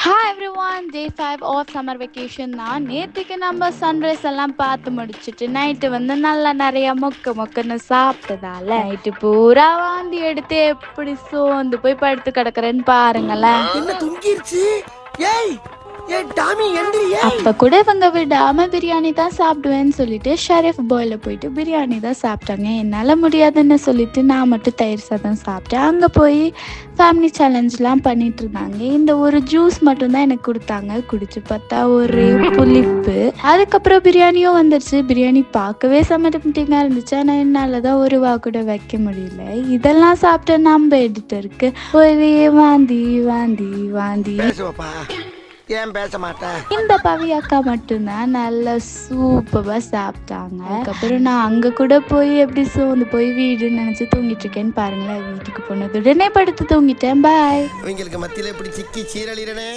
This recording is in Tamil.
Hi everyone, day 5 of summer vacation தான். நேத்திக்கு நம்ம சன்ரைஸ் எல்லாம் பார்த்து முடிச்சிட்டு நைட்டு வந்து நல்லா நிறைய மொக்கன்னு சாப்பிட்டதால நைட்டு பூரா வாந்தி எடுத்து எப்படி சோர்ந்து போய் படுத்து கிடக்குறேன்னு பாருங்களேன். என்ன தூங்கிருச்சு? ஏய் ஏய் டாமி எந்திரி ஏய். அப்ப கூட இவங்க விடாம பிரியாணி தான் சாப்பிடுவேன்னு சொல்லிட்டு ஷெரீஃப் பாய்ல போயிட்டு பிரியாணி தான் சாப்பிட்டாங்க. என்னால முடியாதுன்னு சொல்லிட்டு நான் மட்டும் தயிர் சாதம் சாப்பிட்டேன். அங்க போய் ஃபேமிலி சேலஞ்ச்லாம் பண்ணிட்டு இருந்தாங்க. இந்த ஒரு ஜூஸ் மட்டும் தான் எனக்கு கொடுத்தாங்க. குடிச்சு பார்த்தா ஒரே புளிப்பு. அதுக்கப்புறம் பிரியாணியும் வந்துருச்சு. பிரியாணி பார்க்கவே செம்மட்டிங்கா இருந்துச்சு. ஆனா என்னால தான் ஒரு வா கூட வைக்க முடியல. இதெல்லாம் சாப்பிட்டு நம்ம எடிட்டருக்கு ஒரே வாந்தி வாந்தி வாந்தி. பேசுவப்பா ஏன் பேச மாட்டேன்? இந்த பவி அக்கா மட்டும்தான் நல்லா சூப்பரா சாப்பிட்டாங்க. அதுக்கப்புறம் நான் அங்க கூட போய் எப்படி சோர்ந்து போய் வீடுன்னு நினைச்சு தூங்கிட்டு இருக்கேன்னு பாருங்களேன். வீட்டுக்கு போனது உடனே படுத்து தூங்கிட்டேன். பாய். இவங்களுக்கு மத்தியில இப்படி சிக்கி சீரழிறனே.